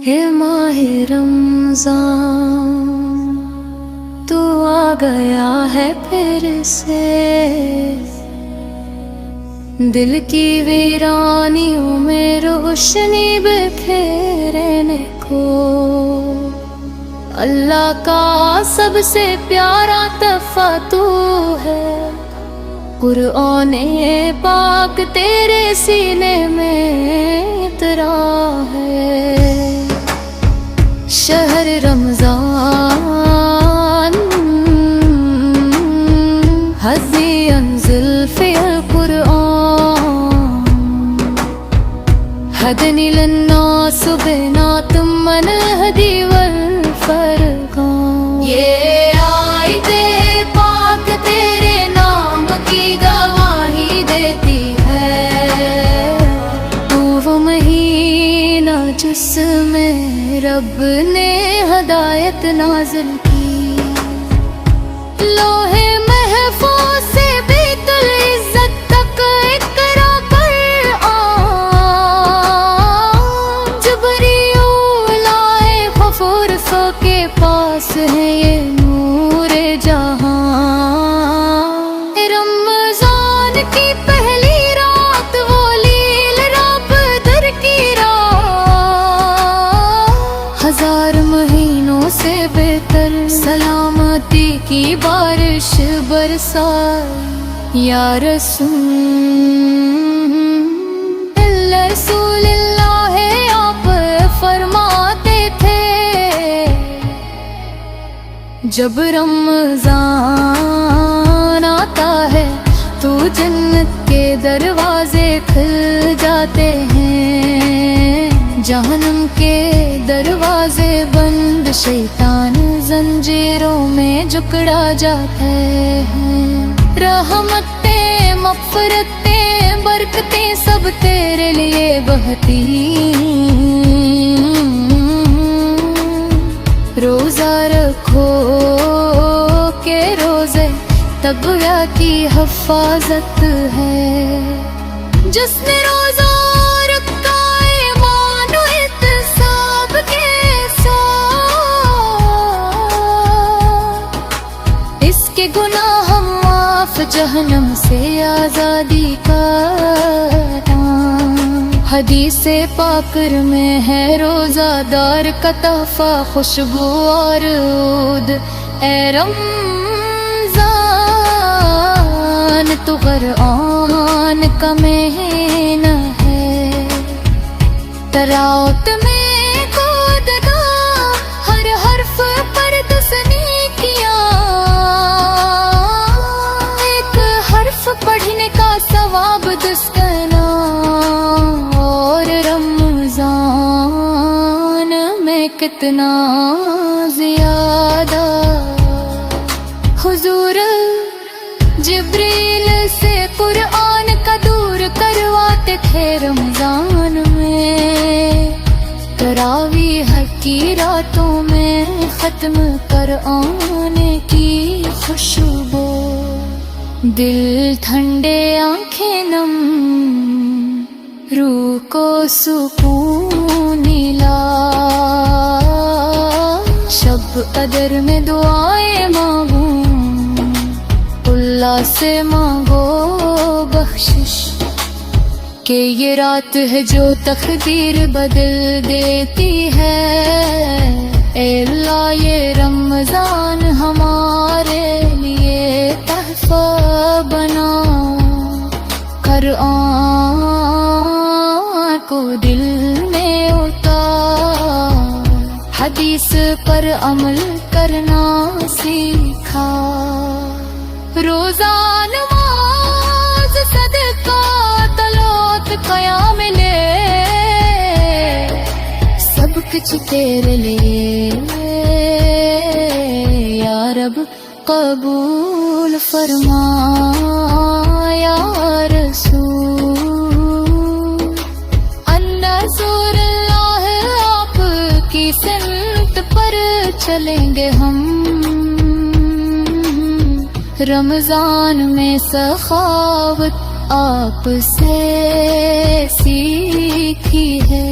ہے ماہ رمضان تو آ گیا ہے پھر سے، دل کی ویرانیوں میں روشنی بکھیرنے کو۔ اللہ کا سب سے پیارا تحفہ تو ہے، قرآن پاک تیرے سینے میں اترا ہے۔ شہر رمضان حسبی انزل فی القرآن ہدنی للناس بنات من الہدی والفرقان۔ یہ آیت پاک تیرے نام کی گواہی دیتی ہے، تو وہ مہینہ جس میں رب نے ہدایت نازل کی، لوہے محفوظ سے بیت العزت تک اقرا قرآن۔ جبریل آئے غفور سو کے پاس ہے یہ نور جہاں۔ رمضان کی پہلی رات وہ لیل رب در کی رات، ہزار مہینوں سے بہتر سلامتی کی بارش برسائی۔ یا رسول اللہ آپ فرماتے تھے، جب رمضان آتا ہے تو جنت کے دروازے کھل جاتے ہیں، جہنم کے دروازے بند، شیطان زنجیروں میں جکڑا جاتا ہے۔ رحمتیں، مغفرتیں، برکتیں سب تیرے لیے بہتی، روزہ رکھو کہ روزے تقویٰ کی حفاظت ہے۔ جس نے روزہ رکھا ایمان و احتساب کے ساتھ، اس کے گناہ معاف، جہنم سے آزادی کا نام۔ حدیث پاکر میں ہے روزہ دار کا تحفہ خوشبو اور عود۔ اے رمضان تو قرآن کا مہینہ ہے، تلاوت میں کھود گا، ہر حرف پر تسنی کیا، ایک حرف پڑھنے کا ثواب دسکنا۔ اور رمضان میں کتنا زیادہ حضور جبریل سے قرآن کا دور کرواتے تھے رمضان میں، تراویح کی راتوں میں ختم قرآن کی خوشبو، دل ٹھنڈے آنکھیں نم، روح کو سکون ملا۔ شب قدر میں دعائیں مانگوں، اللہ سے مانگو بخشش، کہ یہ رات ہے جو تقدیر بدل دیتی ہے۔ اے اللہ یہ رمضان ہمارے لیے تحفہ بنا، قرآن کو دل میں اتار، حدیث پر عمل کرنا سیکھا۔ روزہ، نماز، صدقہ، تلاوت، قیام لے، سب کچھ تیرے لیے یا رب قبول فرما۔ یا رسول النصور اللہ آپ کی سمت پر چلیں گے ہم، رمضان میں سخاوت آپ سے سیکھی ہے،